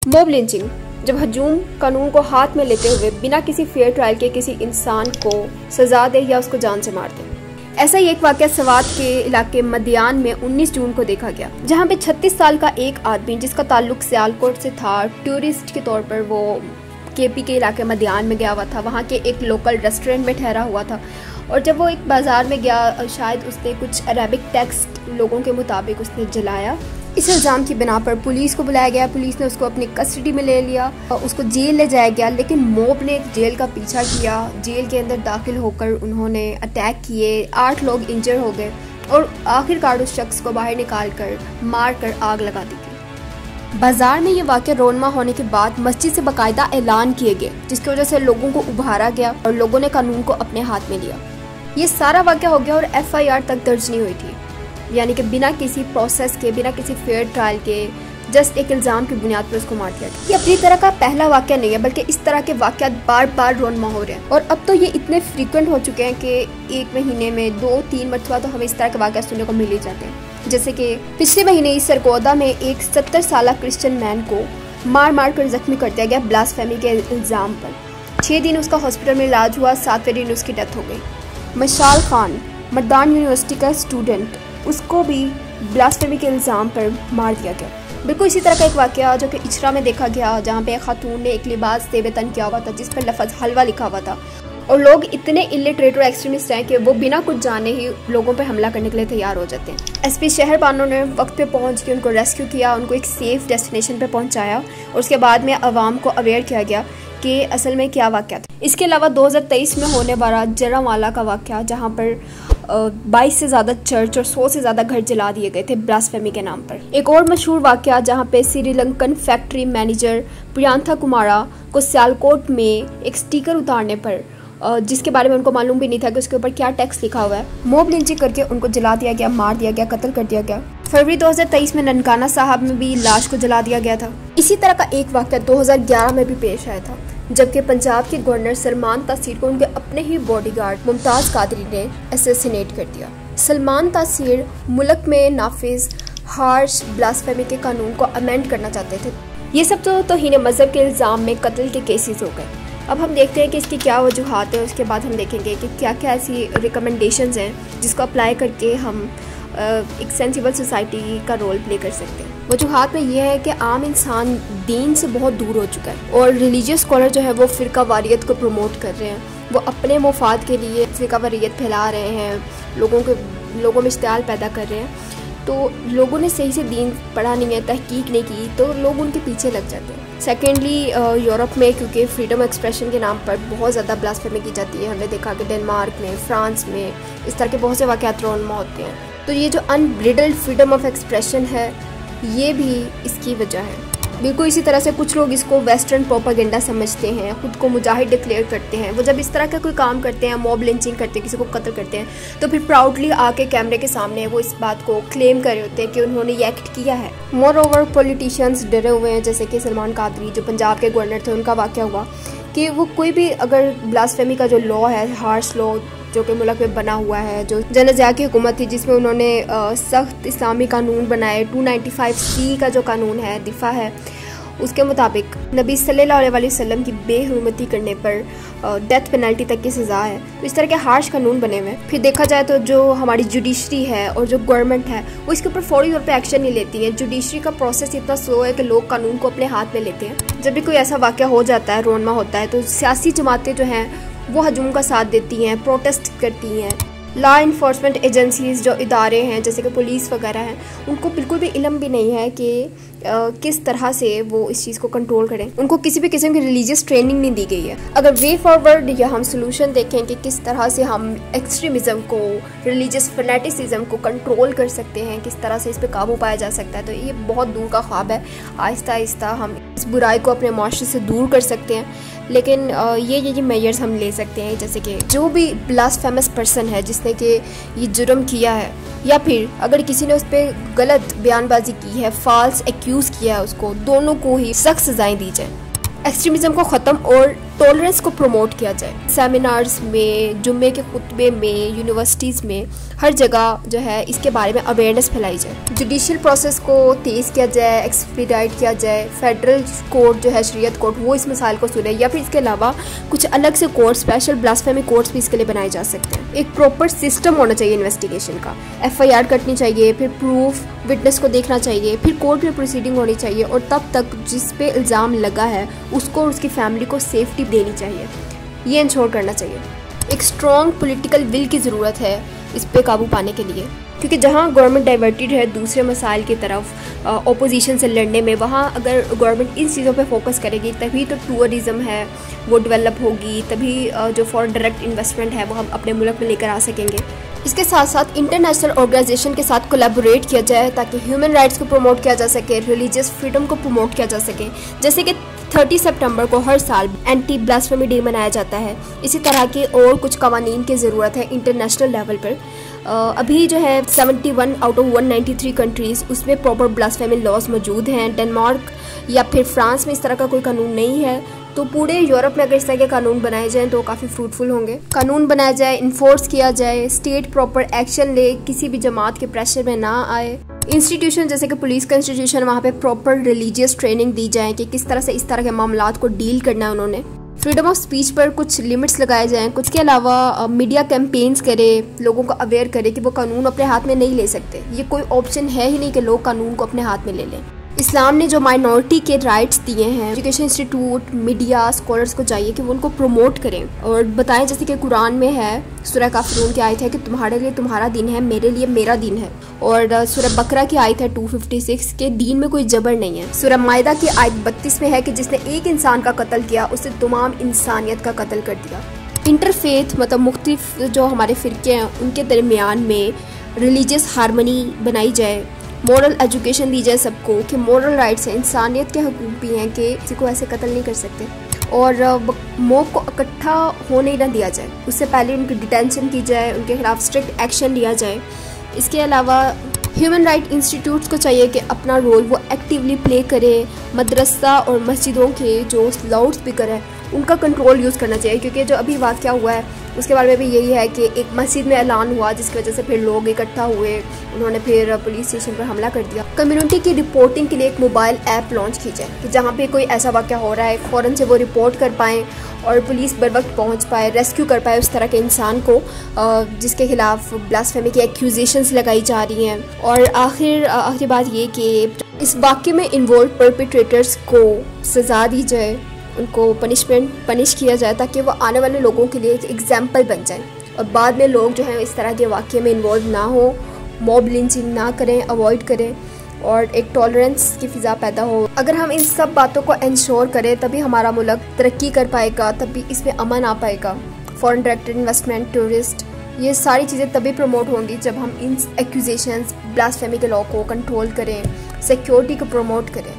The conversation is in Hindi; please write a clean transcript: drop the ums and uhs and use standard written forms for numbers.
मॉब लिंचिंग, जब हजूम कानून को हाथ में लेते हुए बिना किसी फेयर ट्रायल के किसी इंसान को सजा दे या उसको जान से मार दे। ऐसा ही एक वाकया सवात के इलाके मदियान में 19 जून को देखा गया, जहां पे 36 साल का एक आदमी जिसका ताल्लुक सियालकोट से था, टूरिस्ट के तौर पर वो केपी के इलाके मदियान में गया हुआ था। वहाँ के एक लोकल रेस्टोरेंट में ठहरा हुआ था और जब वो एक बाज़ार में गया, शायद उसने कुछ अरेबिक टेक्स्ट लोगों के मुताबिक उसने जलाया। इस इल्ज़ाम की बिना पर पुलिस को बुलाया गया। पुलिस ने उसको अपनी कस्टडी में ले लिया और उसको जेल ले जाया गया, लेकिन मॉब ने जेल का पीछा किया। जेल के अंदर दाखिल होकर उन्होंने अटैक किए, 8 लोग इंजर हो गए और आखिरकार उस शख्स को बाहर निकाल कर मार कर आग लगा दी गई। बाजार में ये वाक़या रोनमा होने के बाद मस्जिद से बाकायदा ऐलान किए गए, जिसकी वजह से लोगों को उभारा गया और लोगों ने कानून को अपने हाथ में लिया। ये सारा वाक़या हो गया और FIR तक दर्ज नहीं हुई थी, यानी कि बिना किसी प्रोसेस के, बिना किसी फेयर ट्रायल के, जस्ट एक इल्ज़ाम की बुनियाद पर उसको मार दिया गया। ये अपनी तरह का पहला वाक़या नहीं है, बल्कि इस तरह के वाक़यात बार बार रोनमा हो रहे हैं और अब तो ये इतने फ्रीक्वेंट हो चुके हैं कि एक महीने में 2-3 मरतबा तो हमें इस तरह के वाक़यात सुनने को मिल ही जाते हैं। जैसे कि पिछले महीने इस सरगोदा में एक 70 साल क्रिश्चियन मैन को मार मार कर जख्मी कर दिया गया ब्लास्फेमी के इल्ज़ाम पर। 6 दिन उसका हॉस्पिटल में इलाज हुआ, 7वें दिन उसकी डेथ हो गई। मशाल खान, मर्दान यूनिवर्सिटी का स्टूडेंट, उसको भी ब्लास्फेमी के इल्ज़ाम पर मार दिया गया। बिल्कुल इसी तरह का एक वाक़या जो कि इचरा में देखा गया, जहाँ पे एक खातून ने एक लिबास से बेतन किया हुआ था जिस पर लफ्ज़ हलवा लिखा हुआ था और लोग इतने इलिटरेट और एक्सट्रीमिस्ट हैं कि वो बिना कुछ जाने ही लोगों पर हमला करने के लिए तैयार हो जाते हैं। SP शहर बानो ने वक्त पे पहुँच के उनको रेस्क्यू किया, उनको एक सेफ़ डेस्टिनेशन पर पहुँचाया और उसके बाद में आवाम को अवेयर किया गया कि असल में क्या वाक़या था। इसके अलावा 2023 में होने वाला जरावाला का वाक़या, जहाँ पर 22 से ज़्यादा चर्च और 100 से ज़्यादा घर जला दिए गए थे ब्लास्फेमी के नाम पर। एक और मशहूर वाक़या जहाँ पे श्रीलंकन फैक्ट्री मैनेजर प्रियांथा कुमारा को सियालकोट में एक स्टिकर उतारने पर, जिसके बारे में उनको मालूम भी नहीं था कि उसके ऊपर क्या टेक्स्ट लिखा हुआ है, मॉब लिंचिंग करके उनको जला दिया गया, मार दिया गया, कत्ल कर दिया गया। फरवरी 2023 में ननकाना साहब में भी लाश को जला दिया गया था। इसी तरह का एक वाक़या 2011 में भी पेश आया था, जबकि पंजाब के गवर्नर सलमान तासीर को उनके अपने ही बॉडीगार्ड मुमताज़ कादरी ने असैसिनेट कर दिया। सलमान तासीर मुल्क में नाफिज हार्श ब्लास्फेमी के कानून को अमेंड करना चाहते थे। ये सब तो तौहीन मज़हब के इल्ज़ाम में कत्ल के केसेस हो गए। अब हम देखते हैं कि इसकी क्या वजूहात है, उसके बाद हम देखेंगे कि क्या क्या ऐसी रिकमेंडेशंस हैं जिसको अप्लाई करके हम एक सेंसिबल सोसाइटी का रोल प्ले कर सकते हैं। वजूहात में यह है कि आम इंसान दीन से बहुत दूर हो चुका है और रिलीजियस स्कॉलर जो है वो फ़िरका वारियत को प्रमोट कर रहे हैं, वो अपने मुफाद के लिए फ़िरका वारियत फैला रहे हैं, लोगों में इश्तियाल पैदा कर रहे हैं। तो लोगों ने सही से दीन पढ़ा नहीं है, तहकीक नहीं की, तो लोग उनके पीछे लग जाते हैं। सेकेंडली, यूरोप में क्योंकि फ्रीडम एक्सप्रेशन के नाम पर बहुत ज़्यादा ब्लास्फेमी की जाती है। हमने देखा कि डेनमार्क में, फ्रांस में इस तरह के बहुत से वाक़यात रोनमा होते हैं। तो ये जो अनब्रिडल्ड फ्रीडम ऑफ एक्सप्रेशन है, ये भी इसकी वजह है। बिल्कुल इसी तरह से कुछ लोग इसको वेस्टर्न प्रोपागेंडा समझते हैं, खुद को मुजाहिद डिक्लेयर करते हैं। वो जब इस तरह का कोई काम करते हैं, मॉब लिंचिंग करते हैं, किसी को कत्ल करते हैं, तो फिर प्राउडली आके कैमरे के सामने वो इस बात को क्लेम कर रहे होते हैं कि उन्होंने ये एक्ट किया है। मोर ओवर पॉलिटिशियंस डरे हुए हैं, जैसे कि सलमान कादरी जो पंजाब के गवर्नर थे, उनका वाक़या हुआ कि वो कोई भी अगर ब्लास्फेमी का जो लॉ है, हार्श लॉ जो कि मुल्क में बना हुआ है, जो जनज़िया की हुकूमत थी जिसमें उन्होंने सख्त इस्लामी कानून बनाए, 295C का जो कानून है, दिफा है, उसके मुताबिक नबी सल्लल्लाहु अलैहि वसल्लम की बेहुरमती करने पर डेथ पेनल्टी तक की सज़ा है। तो इस तरह के हार्श कानून बने हुए हैं। फिर देखा जाए तो जो हमारी जुडिशरी है और जो गवर्नमेंट है वो इसके ऊपर फौरी तौर पे एक्शन नहीं लेती है। जुडिशरी का प्रोसेस इतना स्लो है कि लोग कानून को अपने हाथ में लेते हैं। जब भी कोई ऐसा वाक़या हो जाता है, रोनमा होता है, तो सियासी जमातें जो हैं वो हजूम का साथ देती हैं, प्रोटेस्ट करती हैं। लॉ इन्फोर्समेंट एजेंसीज़ जो इदारे हैं जैसे कि पुलिस वगैरह हैं, उनको बिल्कुल भी इल्म भी नहीं है कि किस तरह से वो इस चीज़ को कंट्रोल करें। उनको किसी भी किस्म की रिलीजियस ट्रेनिंग नहीं दी गई है। अगर वे फॉरवर्ड या हम सोल्यूशन देखें कि किस तरह से हम एक्सट्रीमिज़म को, रिलीजियस फनेटिसिज्म को कंट्रोल कर सकते हैं, किस तरह से इस पर काबू पाया जा सकता है, तो ये बहुत दूर का ख्वाब है। आहिस्ता आहिस्ता हम इस बुराई को अपने माशरे से दूर कर सकते हैं, लेकिन ये मेजर्स हम ले सकते हैं, जैसे कि जो भी ब्लास्फेमस पर्सन है जिसने कि ये जुर्म किया है, या फिर अगर किसी ने उस पर गलत बयानबाजी की है, फॉल्स एक्यूज़ किया है उसको, दोनों को ही सख्त सज़ाएं दी जाए। एक्सट्रीमिज़म को ख़त्म और टॉलरेंस को प्रमोट किया जाए। सेमिनार्स में, जुम्मे के खुतबे में, यूनिवर्सिटीज़ में, हर जगह जो है इसके बारे में अवेयरनेस फैलाई जाए। जुडिशियल प्रोसेस को तेज़ किया जाए, एक्सपीडाइट किया जाए। फेडरल कोर्ट जो है, शरीयत कोर्ट, वो इस मसाइल को सुने, या फिर इसके अलावा कुछ अलग से कोर्ट, स्पेशल ब्लास्फेमी कोर्ट्स भी इसके लिए बनाए जा सकते हैं। एक प्रॉपर सिस्टम होना चाहिए इन्वेस्टिगेशन का। FIR कटनी चाहिए, फिर प्रूफ, विटनेस को देखना चाहिए, फिर कोर्ट में प्रोसीडिंग होनी चाहिए, और तब तक जिस पे इल्ज़ाम लगा है उसको और उसकी फैमिली को सेफ्टी देनी चाहिए। ये इंश्योर करना चाहिए। एक स्ट्रॉन्ग पॉलिटिकल विल की ज़रूरत है इस पे काबू पाने के लिए, क्योंकि जहाँ गवर्नमेंट डाइवर्टेड है दूसरे मसाइल की तरफ ओपोजिशन से लड़ने में, वहाँ अगर गवर्नमेंट इन चीज़ों पे फोकस करेगी तभी तो टूरिज़्म है वो डेवलप होगी, तभी जो फॉरेन डायरेक्ट इन्वेस्टमेंट है वो हम अपने मुल्क में लेकर आ सकेंगे। इसके साथ साथ इंटरनेशनल ऑर्गेनाइजेशन के साथ कोलैबोरेट किया जाए ताकि ह्यूमन राइट्स को प्रमोट किया जा सके, रिलीजियस फ्रीडम को प्रमोट किया जा सके। जैसे कि 30 सितंबर को हर साल एंटी ब्लास्फेमी डे मनाया जाता है, इसी तरह के और कुछ कवानीन की ज़रूरत है इंटरनेशनल लेवल पर। अभी जो है 71 आउट ऑफ 193 कंट्रीज़ उसमें प्रॉपर ब्लास्फेमी लॉज मौजूद हैं। डेनमार्क या फिर फ्रांस में इस तरह का कोई कानून नहीं है, तो पूरे यूरोप में अगर इस तरह के कानून बनाए जाएं तो काफ़ी फ्रूटफुल होंगे। कानून बनाया जाए, इन्फोर्स किया जाए, स्टेट प्रॉपर एक्शन ले, किसी भी जमात के प्रेशर में ना आए। इंस्टीट्यूशन जैसे कि पुलिस का इंस्टीट्यूशन, वहाँ पे प्रॉपर रिलीजियस ट्रेनिंग दी जाए कि किस तरह से इस तरह के मामलात को डील करना है उन्होंने। फ्रीडम ऑफ स्पीच पर कुछ लिमिट्स लगाए जाएं। कुछ के अलावा मीडिया कैंपेन्स करे, लोगों को अवेयर करे कि वो कानून अपने हाथ में नहीं ले सकते। ये कोई ऑप्शन है ही नहीं कि लोग कानून को अपने हाथ में ले लें। इस्लाम ने जो माइनॉरिटी के राइट्स दिए हैं, एजुकेशन इंस्टीट्यूट, मीडिया, स्कॉलर्स को चाहिए कि वो उनको प्रमोट करें और बताएं, जैसे कि कुरान में है, सूरह काफिरून की आयत है कि तुम्हारे लिए तुम्हारा दिन है, मेरे लिए मेरा दिन है। और सूरह बकरा की आयत है 256 के दीन में कोई जबर नहीं है। सूरह मायदा की आयत 32 में है कि जिसने एक इंसान का कत्ल किया उसने तमाम इंसानियत का कत्ल कर दिया। इंटरफेथ मतलब मुख्तलिफ जो हमारे फ़िरके हैं उनके दरमियान में रिलीजियस हारमनी बनाई जाए, मॉरल एजुकेशन दी जाए सबको कि मॉरल राइट्स हैं, इंसानियत के हकूक़ भी हैं कि किसी को ऐसे कत्ल नहीं कर सकते, और मॉब को इकट्ठा होने ना दिया जाए, उससे पहले उनकी डिटेंशन की जाए, उनके खिलाफ स्ट्रिक्ट एक्शन लिया जाए। इसके अलावा ह्यूमन राइट इंस्टीट्यूट्स को चाहिए कि अपना रोल वो एक्टिवली प्ले करे। मदरसा और मस्जिदों के जो लाउड स्पीकर है उनका कंट्रोल यूज़ करना चाहिए, क्योंकि जो अभी वाक़या हुआ है उसके बारे में भी यही है कि एक मस्जिद में ऐलान हुआ जिसकी वजह से फिर लोग इकट्ठा हुए, उन्होंने फिर पुलिस स्टेशन पर हमला कर दिया। कम्युनिटी की रिपोर्टिंग के लिए एक मोबाइल ऐप लॉन्च की जाए कि जहाँ पे कोई ऐसा वाक़या हो रहा है फ़ौरन से वो रिपोर्ट कर पाएँ और पुलिस बर वक्त पहुँच पाए, रेस्क्यू कर पाए उस तरह के इंसान को जिसके खिलाफ ब्लास्फेमी की एक्यूजेशंस लगाई जा रही हैं। और आखिरी बात ये कि इस वाक़े में इन्वॉल्व परपेट्रेटर्स को सज़ा दी जाए, उनको पनिश किया जाए ताकि वो आने वाले लोगों के लिए एक एग्जाम्पल बन जाए और बाद में लोग जो हैं इस तरह के वाक़े में इन्वॉल्व ना हो, मॉब लिंचिंग ना करें, अवॉइड करें और एक टॉलरेंस की फ़िज़ा पैदा हो। अगर हम इन सब बातों को इंश्योर करें तभी हमारा मुल्क तरक्की कर पाएगा, तभी इसमें अमन आ पाएगा। फॉरेन डायरेक्ट इन्वेस्टमेंट, टूरिस्ट, ये सारी चीज़ें तभी प्रमोट होंगी जब हम इन एक्यूजेशंस, ब्लास्फेमी के लॉ को कंट्रोल करें, सिक्योरिटी को प्रमोट करें।